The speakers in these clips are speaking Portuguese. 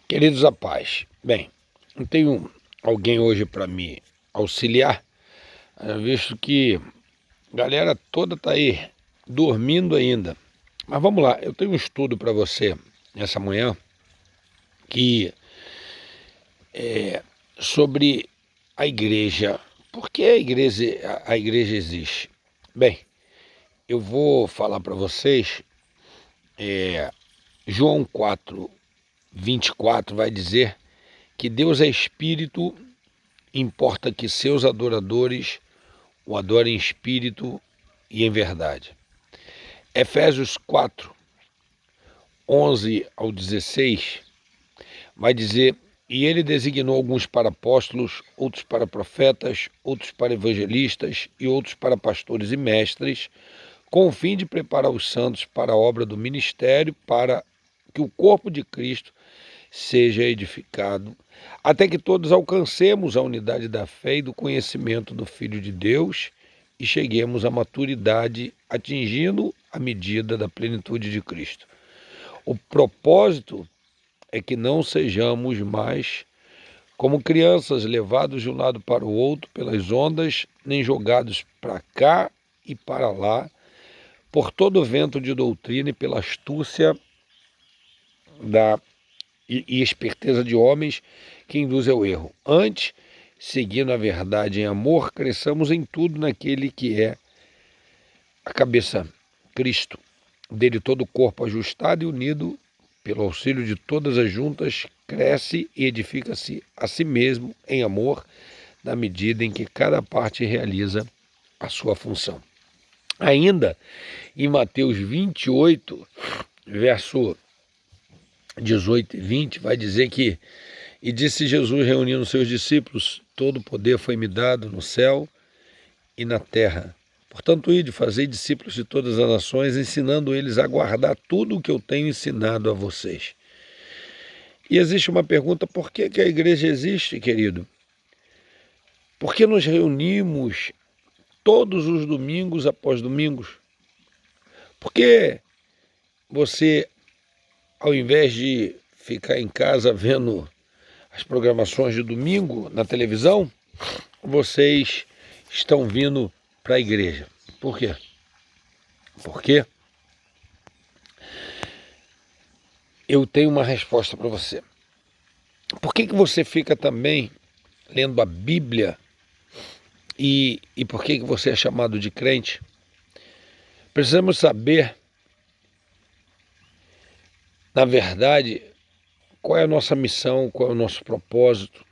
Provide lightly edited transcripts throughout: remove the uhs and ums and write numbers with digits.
Queridos a paz, bem, não tenho alguém hoje para me auxiliar, visto que a galera toda está aí dormindo ainda. Mas vamos lá, eu tenho um estudo para você nessa manhã que é sobre a igreja. Por que a igreja existe? Bem, eu vou falar para vocês, João 4:24 vai dizer que Deus é espírito, importa que seus adoradores o adorem em espírito e em verdade. Efésios 4:11-16 vai dizer: e ele designou alguns para apóstolos, outros para profetas, outros para evangelistas e outros para pastores e mestres, com o fim de preparar os santos para a obra do ministério, para que o corpo de Cristo seja edificado, até que todos alcancemos a unidade da fé e do conhecimento do Filho de Deus e cheguemos à maturidade, atingindo a medida da plenitude de Cristo. O propósito é que não sejamos mais como crianças levados de um lado para o outro pelas ondas, nem jogados para cá e para lá, por todo o vento de doutrina e pela astúcia e esperteza de homens que induzem ao erro. Antes, seguindo a verdade em amor, cresçamos em tudo naquele que é a cabeça, Cristo. Dele todo o corpo ajustado e unido pelo auxílio de todas as juntas, cresce e edifica-se a si mesmo em amor, na medida em que cada parte realiza a sua função. Ainda em Mateus 28, verso 18 e 20, vai dizer que: e disse Jesus, reunindo seus discípulos: todo o poder foi-me dado no céu e na terra. Portanto, ide, fazei discípulos de todas as nações, ensinando eles a guardar tudo o que eu tenho ensinado a vocês. E existe uma pergunta: por que a igreja existe, querido? Por que nos reunimos todos os domingos após domingos? Por que você, ao invés de ficar em casa vendo as programações de domingo na televisão, vocês estão vindo para a igreja? Por quê? Porque eu tenho uma resposta para você. Por que você fica também lendo a Bíblia e por que você é chamado de crente? Precisamos saber, na verdade, qual é a nossa missão, qual é o nosso propósito.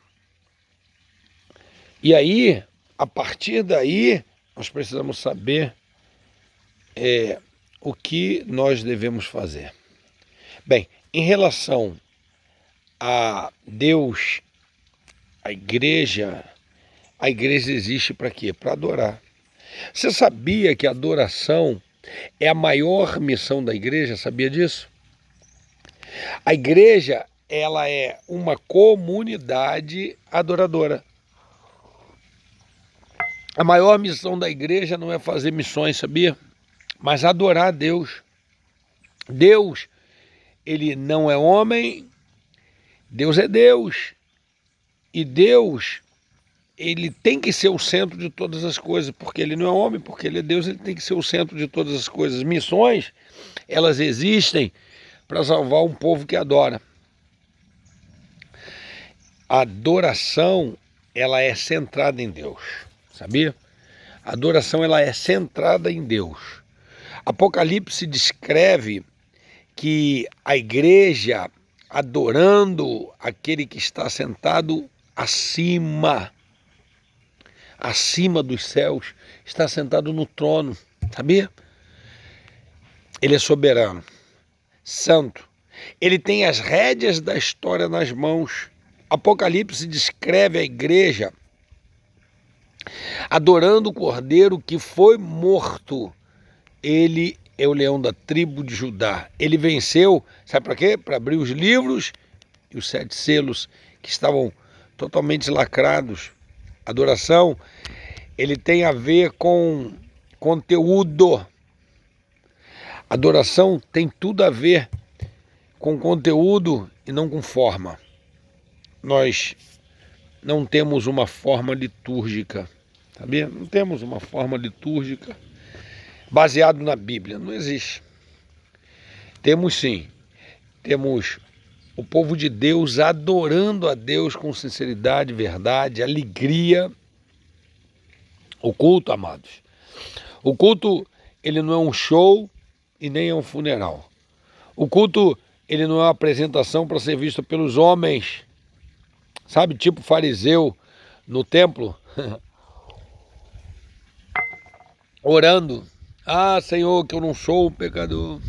E aí, a partir daí, nós precisamos saber o que nós devemos fazer. Bem, em relação a Deus, a igreja existe para quê? Para adorar. Você sabia que a adoração é a maior missão da igreja? Sabia disso? A igreja, ela é uma comunidade adoradora. A maior missão da igreja não é fazer missões, sabia? Mas adorar a Deus. Deus, ele não é homem, Deus é Deus. E Deus, ele tem que ser o centro de todas as coisas, porque ele não é homem, porque ele é Deus, ele tem que ser o centro de todas as coisas. Missões, elas existem para salvar um povo que adora. A adoração, ela é centrada em Deus, sabia? A adoração, ela é centrada em Deus. Apocalipse descreve que a igreja adorando aquele que está sentado acima dos céus, está sentado no trono, sabia? Ele é soberano, santo, ele tem as rédeas da história nas mãos. Apocalipse descreve a igreja adorando o Cordeiro que foi morto. Ele é o leão da tribo de Judá. Ele venceu, sabe para quê? Para abrir os livros e os 7 selos que estavam totalmente lacrados. Adoração, ele tem a ver com conteúdo. Adoração tem tudo a ver com conteúdo e não com forma. nós não temos uma forma litúrgica, sabia? Não temos uma forma litúrgica baseado na Bíblia, não existe. Temos sim, temos o povo de Deus adorando a Deus com sinceridade, verdade, alegria. O culto, amados, o culto, ele não é um show e nem é um funeral. O culto, ele não é uma apresentação para ser visto pelos homens, sabe, tipo fariseu no templo, orando. Ah, Senhor, que eu não sou um pecador.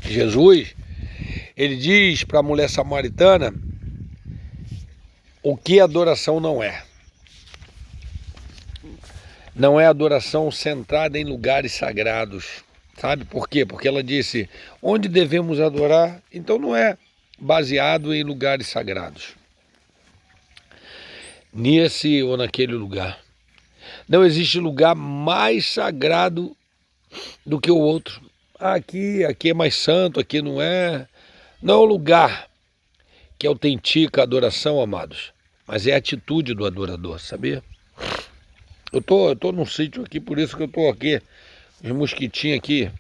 Jesus, ele diz para a mulher samaritana o que adoração não é. Não é adoração centrada em lugares sagrados. Sabe por quê? Porque ela disse, onde devemos adorar? Então não é baseado em lugares sagrados. Nesse ou naquele lugar. Não existe lugar mais sagrado do que o outro. Aqui é mais santo, aqui não é. Não é o lugar que autentica a adoração, amados, mas é a atitude do adorador, sabia? Eu tô num sítio aqui, por isso que eu tô aqui. Os mosquitinhos aqui.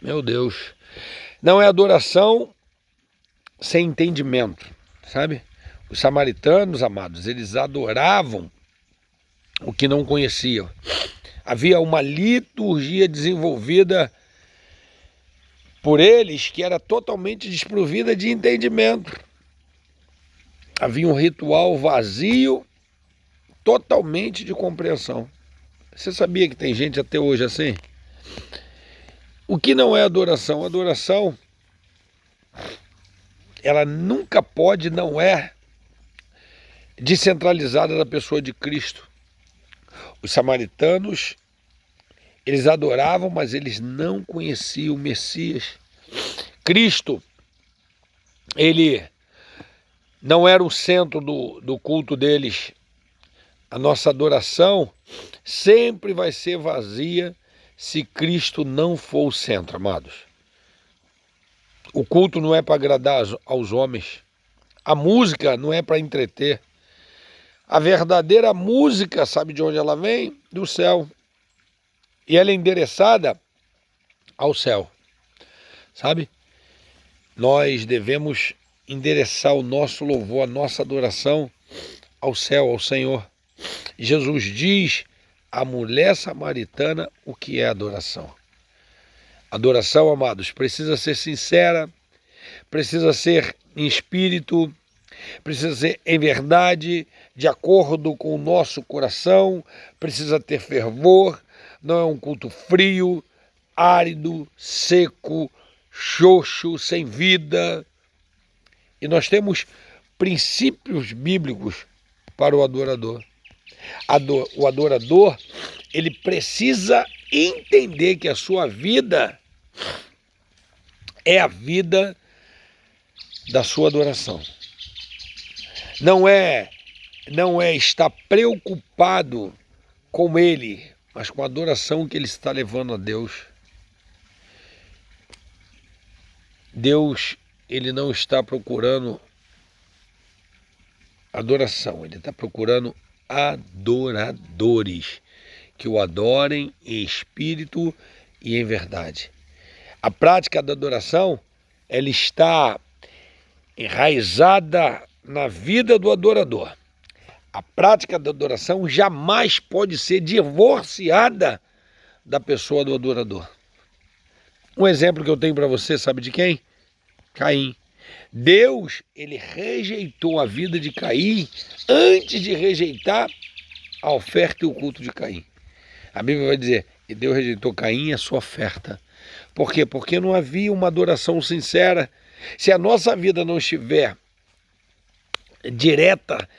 Meu Deus. Não é adoração sem entendimento, sabe? Os samaritanos, amados, eles adoravam o que não conheciam. Havia uma liturgia desenvolvida por eles que era totalmente desprovida de entendimento. Havia um ritual vazio, totalmente de compreensão. Você sabia que tem gente até hoje assim? O que não é adoração? Adoração, ela nunca pode, não é descentralizada da pessoa de Cristo. Os samaritanos, eles adoravam, mas eles não conheciam o Messias. Cristo, ele não era o centro do culto deles. A nossa adoração sempre vai ser vazia se Cristo não for o centro, amados. O culto não é para agradar aos homens. A música não é para entreter. A verdadeira música, sabe de onde ela vem? Do céu. E ela é endereçada ao céu, sabe? Nós devemos endereçar o nosso louvor, a nossa adoração ao céu, ao Senhor. Jesus diz à mulher samaritana o que é adoração. Adoração, amados, precisa ser sincera, precisa ser em espírito, precisa ser em verdade, de acordo com o nosso coração, precisa ter fervor, não é um culto frio, árido, seco, xoxo, sem vida. E nós temos princípios bíblicos para o adorador. O adorador, ele precisa entender que a sua vida é a vida da sua adoração. Não é estar preocupado com ele, mas com a adoração que ele está levando a Deus. Deus, ele não está procurando adoração, ele está procurando adoradores que o adorem em espírito e em verdade. A prática da adoração, ela está enraizada na vida do adorador. A prática da adoração jamais pode ser divorciada da pessoa do adorador. Um exemplo que eu tenho para você, sabe de quem? Caim. Deus, ele rejeitou a vida de Caim antes de rejeitar a oferta e o culto de Caim. A Bíblia vai dizer que Deus rejeitou Caim e a sua oferta. Por quê? Porque não havia uma adoração sincera. Se a nossa vida não estiver direta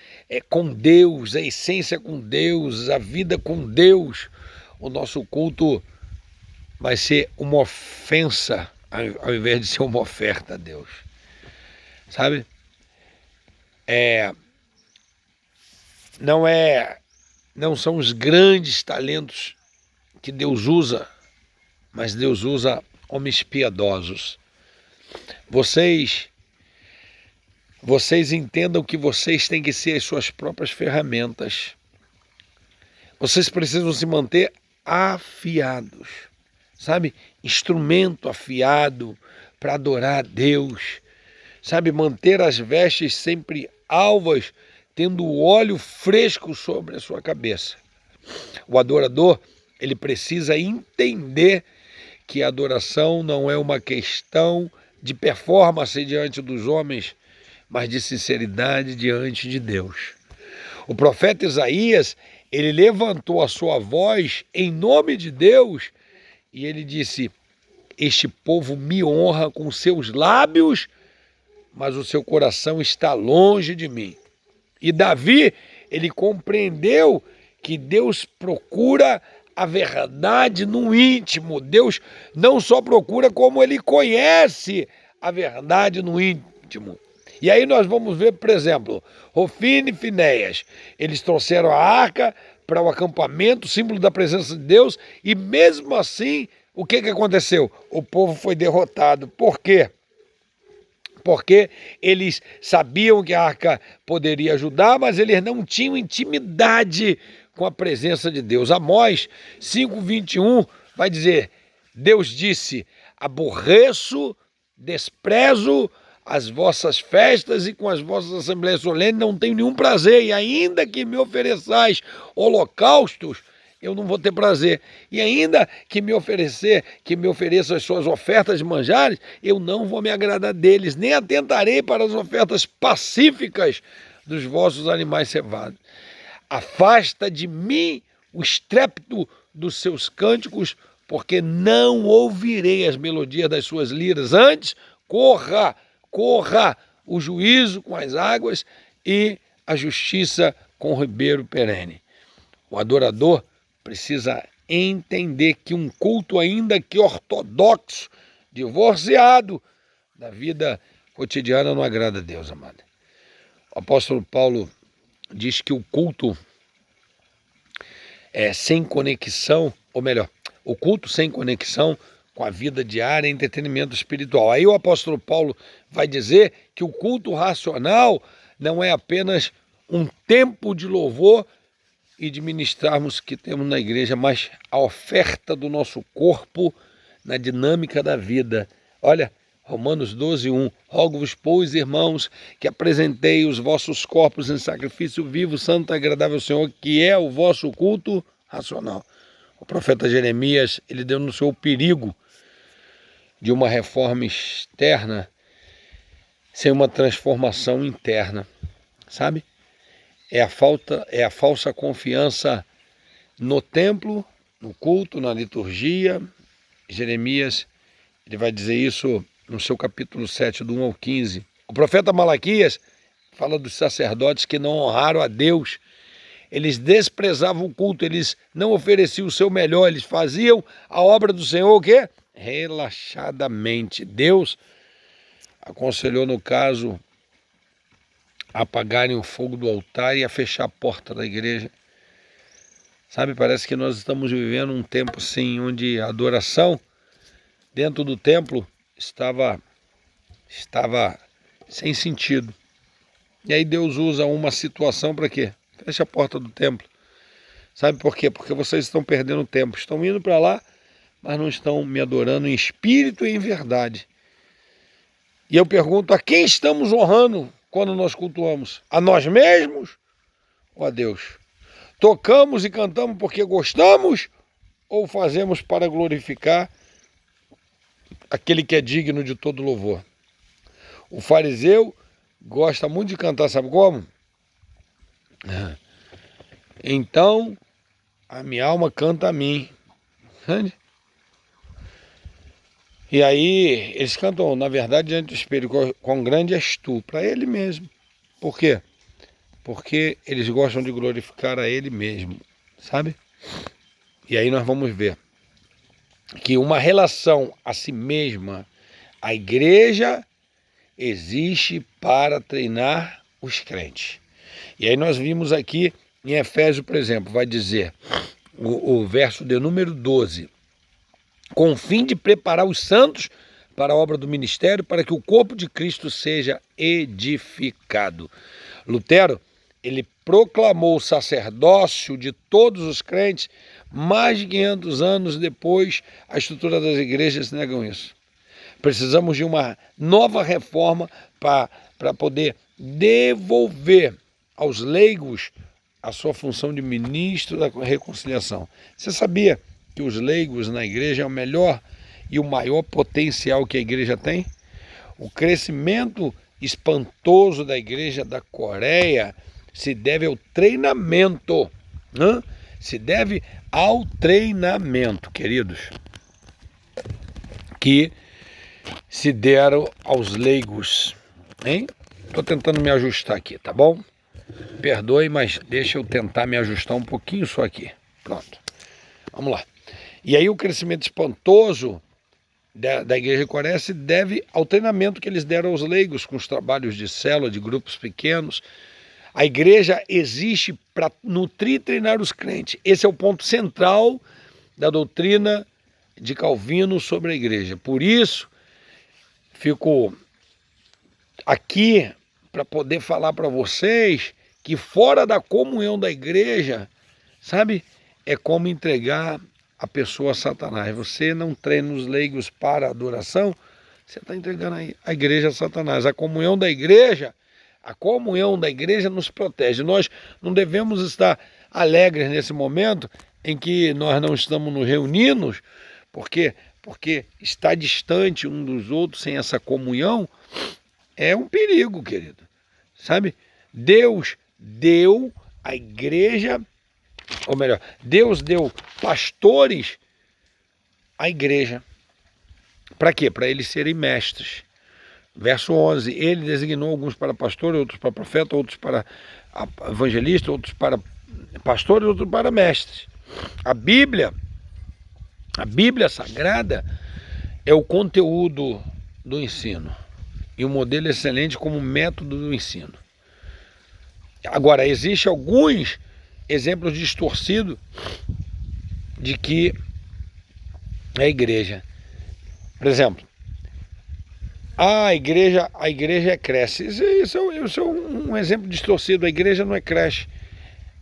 com Deus, a essência com Deus, a vida com Deus, o nosso culto vai ser uma ofensa ao invés de ser uma oferta a Deus. Sabe? Não são os grandes talentos que Deus usa, mas Deus usa homens piedosos. Vocês vocês entendam que vocês têm que ser as suas próprias ferramentas. Vocês precisam se manter afiados, sabe? Instrumento afiado para adorar a Deus, sabe? Manter as vestes sempre alvas, tendo o óleo fresco sobre a sua cabeça. O adorador, ele precisa entender que a adoração não é uma questão de performance diante dos homens, mas de sinceridade diante de Deus. O profeta Isaías, ele levantou a sua voz em nome de Deus e ele disse: este povo me honra com seus lábios, mas o seu coração está longe de mim. E Davi, ele compreendeu que Deus procura a verdade no íntimo. Deus não só procura, como ele conhece a verdade no íntimo. E aí nós vamos ver, por exemplo, Hofni e Finéias. Eles trouxeram a arca para o acampamento, símbolo da presença de Deus, e mesmo assim, o que aconteceu? O povo foi derrotado. Por quê? Porque eles sabiam que a arca poderia ajudar, mas eles não tinham intimidade com a presença de Deus. Amós 5:21 vai dizer: Deus disse, aborreço, desprezo as vossas festas e com as vossas assembleias solenes não tenho nenhum prazer, e ainda que me ofereçais holocaustos, eu não vou ter prazer. E ainda que me ofereça as suas ofertas de manjares, eu não vou me agradar deles, nem atentarei para as ofertas pacíficas dos vossos animais cevados. Afasta de mim o estrépito dos seus cânticos, porque não ouvirei as melodias das suas liras. Antes, corra o juízo com as águas e a justiça com o ribeiro perene. O adorador precisa entender que um culto, ainda que ortodoxo, divorciado da vida cotidiana, não agrada a Deus, amado. O apóstolo Paulo diz que o culto sem conexão, ou melhor, o culto sem conexão com a vida diária é entretenimento espiritual. Aí o apóstolo Paulo vai dizer que o culto racional não é apenas um tempo de louvor e de ministrarmos que temos na igreja, mas a oferta do nosso corpo na dinâmica da vida. Olha, Romanos 12:1, rogo-vos, pois, irmãos, que apresentei os vossos corpos em sacrifício vivo, santo e agradável ao Senhor, que é o vosso culto racional. O profeta Jeremias, ele denunciou o perigo de uma reforma externa sem uma transformação interna, sabe? É a falsa confiança no templo, no culto, na liturgia. Jeremias, ele vai dizer isso no seu capítulo 7, do 1 ao 15. O profeta Malaquias fala dos sacerdotes que não honraram a Deus. Eles desprezavam o culto, eles não ofereciam o seu melhor, eles faziam a obra do Senhor o quê? Relaxadamente. Deus aconselhou, no caso, a apagarem o fogo do altar e a fechar a porta da igreja. Sabe, parece que nós estamos vivendo um tempo assim, onde a adoração dentro do templo estava sem sentido. E aí Deus usa uma situação para quê? Fecha a porta do templo. Sabe por quê? Porque vocês estão perdendo tempo. Estão indo para lá, mas não estão me adorando em espírito e em verdade. E eu pergunto, a quem estamos honrando quando nós cultuamos? A nós mesmos ou a Deus? Tocamos e cantamos porque gostamos ou fazemos para glorificar aquele que é digno de todo louvor? O fariseu gosta muito de cantar, sabe como? Então, a minha alma canta a mim. E aí, eles cantam, na verdade, diante do espelho, quão grande és tu, para ele mesmo. Por quê? Porque eles gostam de glorificar a ele mesmo, sabe? E aí nós vamos ver que uma relação a si mesma, a igreja existe para treinar os crentes. E aí nós vimos aqui em Efésios, por exemplo, vai dizer, o verso de número 12, com o fim de preparar os santos para a obra do ministério, para que o corpo de Cristo seja edificado. Lutero, ele proclamou o sacerdócio de todos os crentes. Mais de 500 anos depois, a estrutura das igrejas negam isso. Precisamos de uma nova reforma para poder devolver aos leigos a sua função de ministro da reconciliação. Você sabia que os leigos na igreja é o melhor e o maior potencial que a igreja tem? O crescimento espantoso da igreja da Coreia se deve ao treinamento, né? Se deve ao treinamento, queridos, que se deram aos leigos, hein? Estou tentando me ajustar aqui, tá bom? Perdoe, mas deixa eu tentar me ajustar um pouquinho só aqui. Pronto, vamos lá. E aí o crescimento espantoso da igreja de Coreia se deve ao treinamento que eles deram aos leigos, com os trabalhos de célula, de grupos pequenos. A igreja existe para nutrir e treinar os crentes. Esse é o ponto central da doutrina de Calvino sobre a igreja. Por isso, fico aqui para poder falar para vocês que fora da comunhão da igreja, sabe, é como entregar a pessoa a Satanás. Você não treina os leigos para a adoração, você está entregando a igreja a Satanás. A comunhão da igreja nos protege. Nós não devemos estar alegres nesse momento em que nós não estamos nos reunindo, porque estar distante um dos outros sem essa comunhão é um perigo, querido. Sabe? Deus deu a igreja, ou melhor, Deus deu pastores à igreja. Para quê? Para eles serem mestres. Verso 11, ele designou alguns para pastor, outros para profeta, outros para evangelista, outros para pastores, outros para mestres. A Bíblia Sagrada é o conteúdo do ensino e um modelo excelente como método do ensino. Agora, existem alguns exemplos distorcidos de que a igreja, por exemplo, a igreja cresce. Isso é um exemplo distorcido. A igreja não é creche.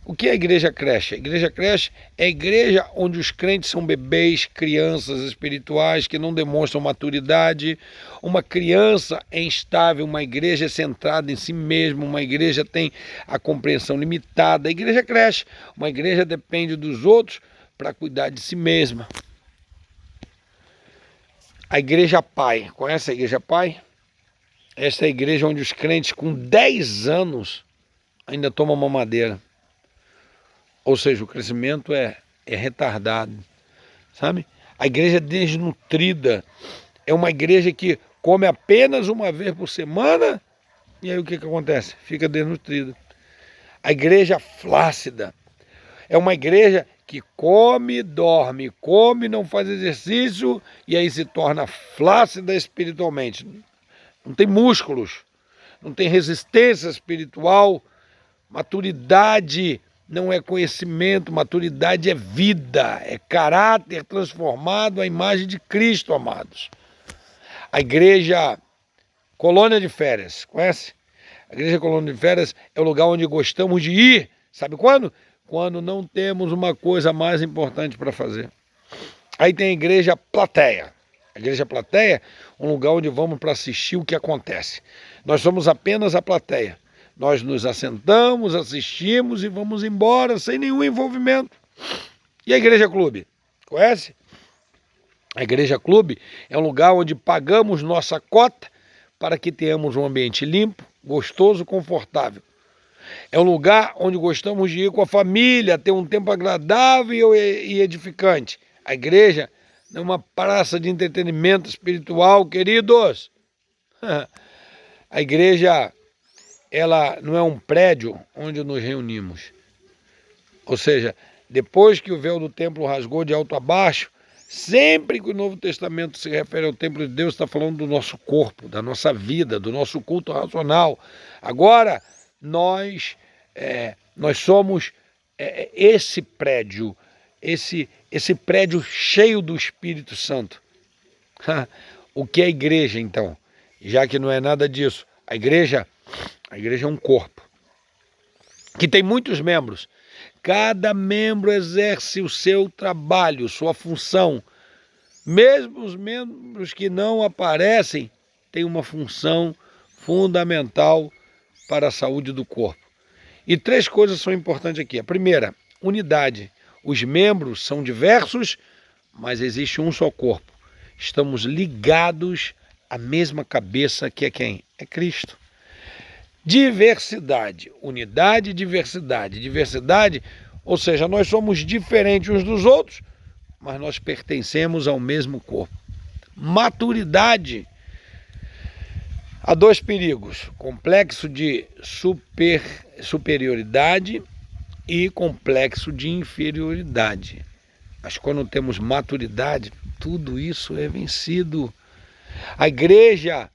O que é a igreja creche? A igreja creche é a igreja onde os crentes são bebês, crianças espirituais que não demonstram maturidade. Uma criança é instável, uma igreja é centrada em si mesma, uma igreja tem a compreensão limitada. A igreja creche, uma igreja depende dos outros para cuidar de si mesma. A igreja pai, conhece a igreja pai? Esta é a igreja onde os crentes com 10 anos ainda tomam mamadeira. Ou seja, o crescimento é retardado, sabe? A igreja desnutrida é uma igreja que come apenas uma vez por semana e aí o que acontece? Fica desnutrida. A igreja flácida é uma igreja que come, dorme, come, não faz exercício e aí se torna flácida espiritualmente. Não tem músculos, não tem resistência espiritual, maturidade não é conhecimento, maturidade é vida, é caráter transformado à imagem de Cristo, amados. A igreja Colônia de Férias, conhece? A igreja Colônia de Férias é o lugar onde gostamos de ir, sabe quando? Quando não temos uma coisa mais importante para fazer. Aí tem a igreja Plateia. A igreja Plateia é um lugar onde vamos para assistir o que acontece. Nós somos apenas a plateia. Nós nos assentamos, assistimos e vamos embora sem nenhum envolvimento. E a igreja clube? Conhece? A igreja clube é um lugar onde pagamos nossa cota para que tenhamos um ambiente limpo, gostoso, confortável. É um lugar onde gostamos de ir com a família, ter um tempo agradável e edificante. A igreja não é uma praça de entretenimento espiritual, queridos. A igreja, ela não é um prédio onde nos reunimos. Ou seja, depois que o véu do templo rasgou de alto a baixo, sempre que o Novo Testamento se refere ao templo de Deus, está falando do nosso corpo, da nossa vida, do nosso culto racional. Agora, nós somos esse prédio, esse prédio cheio do Espírito Santo. O que é a igreja, então? Já que não é nada disso. A igreja é um corpo que tem muitos membros. Cada membro exerce o seu trabalho, sua função. Mesmo os membros que não aparecem têm uma função fundamental para a saúde do corpo. E 3 coisas são importantes aqui. A primeira, unidade. Os membros são diversos, mas existe um só corpo. Estamos ligados à mesma cabeça, que é quem? É Cristo. Diversidade, unidade e diversidade. Diversidade, ou seja, nós somos diferentes uns dos outros, mas nós pertencemos ao mesmo corpo. Maturidade. Há 2 perigos: complexo de superioridade e complexo de inferioridade. Mas quando temos maturidade, tudo isso é vencido. A igreja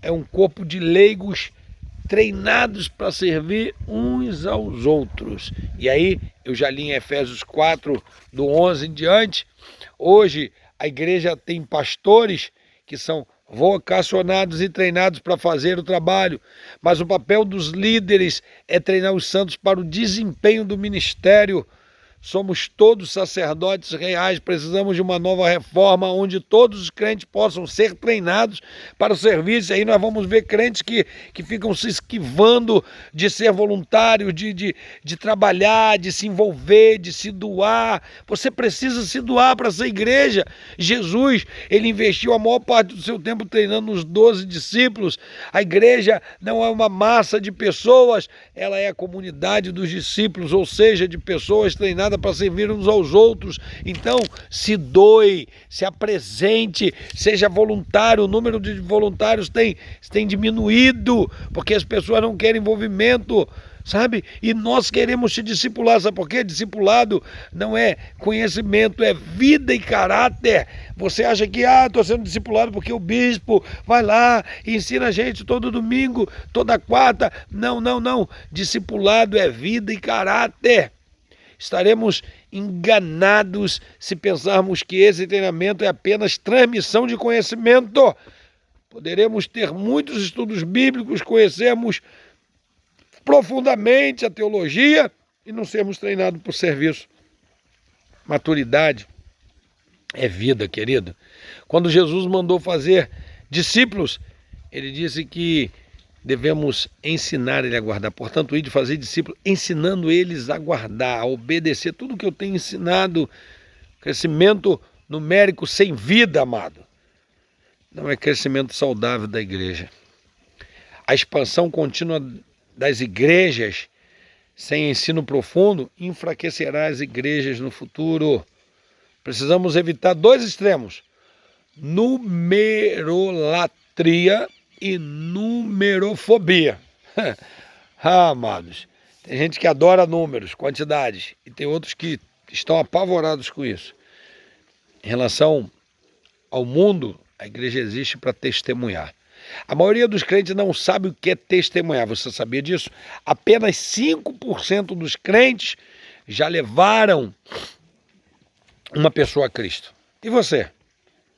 é um corpo de leigos treinados para servir uns aos outros. E aí, eu já li em Efésios 4, do 11 em diante, hoje a igreja tem pastores que são vocacionados e treinados para fazer o trabalho, mas o papel dos líderes é treinar os santos para o desempenho do ministério. Somos todos sacerdotes reais, precisamos de uma nova reforma onde todos os crentes possam ser treinados para o serviço. Aí nós vamos ver crentes que ficam se esquivando de ser voluntário, de trabalhar, de se envolver, de se doar. Você precisa se doar para essa igreja. Jesus, ele investiu a maior parte do seu tempo treinando os 12 discípulos. A igreja não é uma massa de pessoas, ela é a comunidade dos discípulos, ou seja, de pessoas treinadas para servir uns aos outros. Então, se doe, se apresente, seja voluntário. O número de voluntários tem diminuído, porque as pessoas não querem envolvimento, sabe? E nós queremos te discipular, sabe por quê? Discipulado não é conhecimento, é vida e caráter. Você acha que, estou sendo discipulado porque o bispo vai lá e ensina a gente todo domingo, toda quarta. Não. Discipulado é vida e caráter. Estaremos enganados se pensarmos que esse treinamento é apenas transmissão de conhecimento. Poderemos ter muitos estudos bíblicos, conhecermos profundamente a teologia e não sermos treinados por serviço. Maturidade é vida, querido. Quando Jesus mandou fazer discípulos, ele disse que devemos ensinar ele a guardar. Portanto, ir de fazer discípulos, ensinando eles a guardar, a obedecer tudo que eu tenho ensinado. Crescimento numérico sem vida, amado, não é crescimento saudável da igreja. A expansão contínua das igrejas sem ensino profundo enfraquecerá as igrejas no futuro. Precisamos evitar 2 extremos: numerolatria e numerofobia. Amados, tem gente que adora números, quantidades, e tem outros que estão apavorados com isso. Em relação ao mundo, a igreja existe para testemunhar. A maioria dos crentes não sabe o que é testemunhar. Você sabia disso? Apenas 5% dos crentes já levaram uma pessoa a Cristo. E você?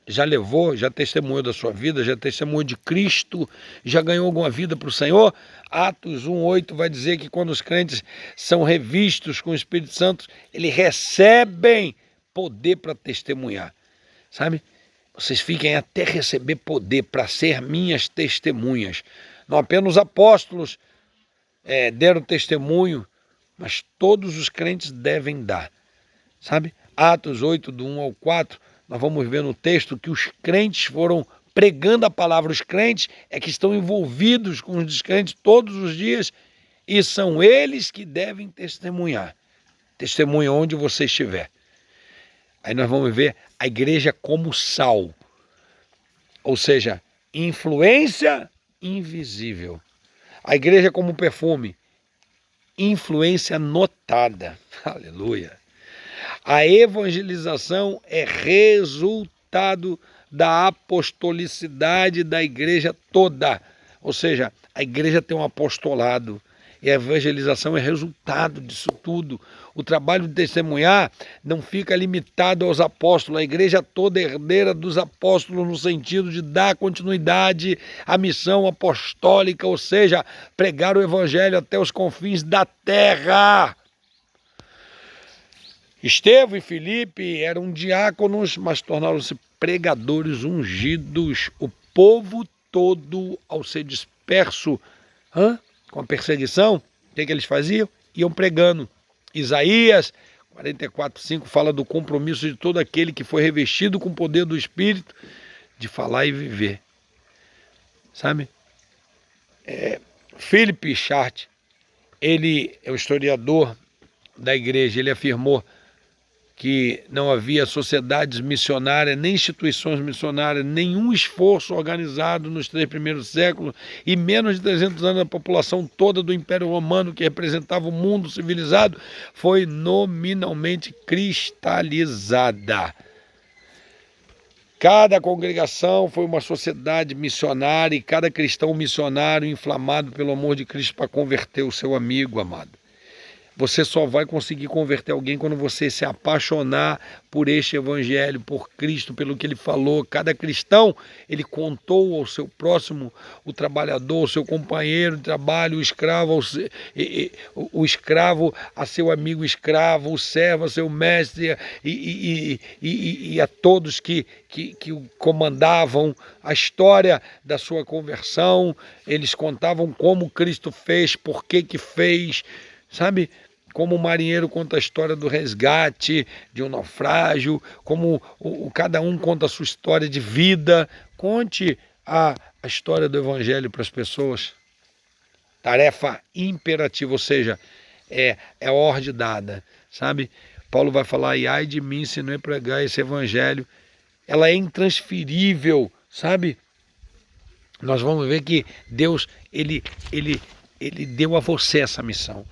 Já levou, já testemunhou da sua vida, já testemunhou de Cristo, já ganhou alguma vida para o Senhor? Atos 1:8 vai dizer que quando os crentes são revistos com o Espírito Santo, eles recebem poder para testemunhar. Sabe? Vocês fiquem até receber poder para ser minhas testemunhas. Não apenas os apóstolos deram testemunho, mas todos os crentes devem dar. Sabe? Atos 8, do 1 ao 4, nós vamos ver no texto que os crentes foram pregando a palavra. Os crentes é que estão envolvidos com os descrentes todos os dias e são eles que devem testemunhar. Testemunha onde você estiver. Aí nós vamos ver a igreja como sal, ou seja, influência invisível. A igreja como perfume, influência notada. Aleluia. A evangelização é resultado da apostolicidade da igreja toda. Ou seja, a igreja tem um apostolado. E a evangelização é resultado disso tudo. O trabalho de testemunhar não fica limitado aos apóstolos. A igreja toda é herdeira dos apóstolos no sentido de dar continuidade à missão apostólica, ou seja, pregar o evangelho até os confins da terra. Estevão e Filipe eram diáconos, mas tornaram-se pregadores ungidos. O povo todo, ao ser disperso com a perseguição, o que eles faziam? Iam pregando. Isaías 44:5 fala do compromisso de todo aquele que foi revestido com o poder do Espírito de falar e viver. Sabe? Philip Chart, ele é um historiador da igreja, ele afirmou que não havia sociedades missionárias, nem instituições missionárias, nenhum esforço organizado nos 3 primeiros séculos e menos de 300 anos a população toda do Império Romano, que representava o mundo civilizado, foi nominalmente cristalizada. Cada congregação foi uma sociedade missionária e cada cristão missionário inflamado pelo amor de Cristo para converter o seu amigo amado. Você só vai conseguir converter alguém quando você se apaixonar por este evangelho, por Cristo, pelo que ele falou. Cada cristão, ele contou ao seu próximo, o trabalhador, o seu companheiro de trabalho, o escravo a seu amigo escravo, o servo a seu mestre e a todos que o comandavam. A história da sua conversão, eles contavam como Cristo fez, por que fez, sabe? Como o marinheiro conta a história do resgate, de um naufrágio, como cada um conta a sua história de vida. Conte a história do evangelho para as pessoas. Tarefa imperativa, ou seja, é ordem dada, sabe? Paulo vai falar, e ai de mim se não é pregar esse evangelho. Ela é intransferível, sabe? Nós vamos ver que Deus, ele deu a você essa missão.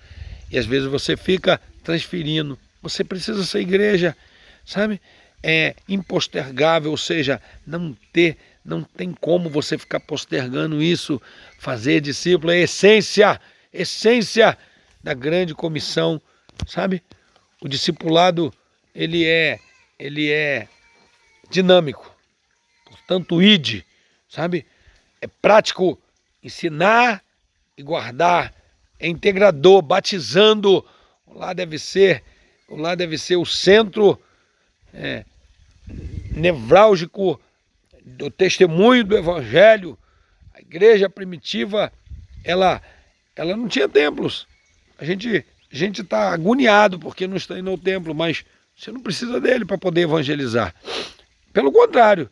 E às vezes você fica transferindo. Você precisa ser igreja, sabe? É impostergável, ou seja, não tem como você ficar postergando isso. Fazer discípulo é essência da grande comissão, sabe? O discipulado, ele é dinâmico. Portanto, ide, sabe? É prático, ensinar e guardar. É integrador, batizando. Lá deve ser o centro nevrálgico do testemunho do evangelho. A igreja primitiva, ela não tinha templos. A gente está agoniado porque não está indo ao templo, mas você não precisa dele para poder evangelizar. Pelo contrário,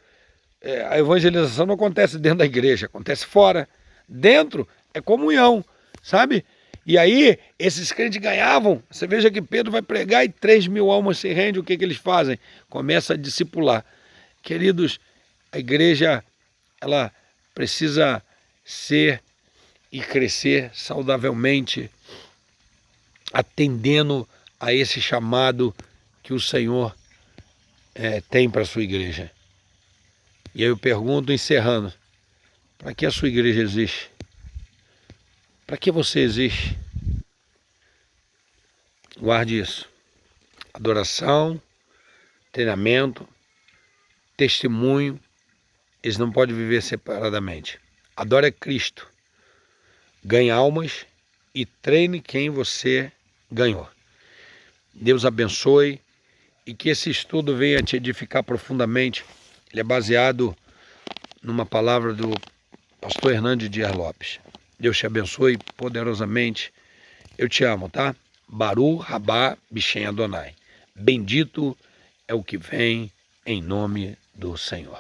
a evangelização não acontece dentro da igreja, acontece fora. Dentro é comunhão, sabe? E aí, esses crentes ganhavam. Você veja que Pedro vai pregar e 3.000 almas se rendem. O que eles fazem? Começa a discipular. Queridos, a igreja, ela precisa ser e crescer saudavelmente, atendendo a esse chamado que o Senhor tem para a sua igreja. E aí eu pergunto, encerrando, para que a sua igreja existe? Para que você existe? Guarde isso. Adoração, treinamento, testemunho, eles não podem viver separadamente. Adore a Cristo. Ganhe almas e treine quem você ganhou. Deus abençoe e que esse estudo venha te edificar profundamente. Ele é baseado numa palavra do pastor Hernandes Dias Lopes. Deus te abençoe poderosamente. Eu te amo, tá? Baru Rabá Bishem Adonai. Bendito é o que vem em nome do Senhor.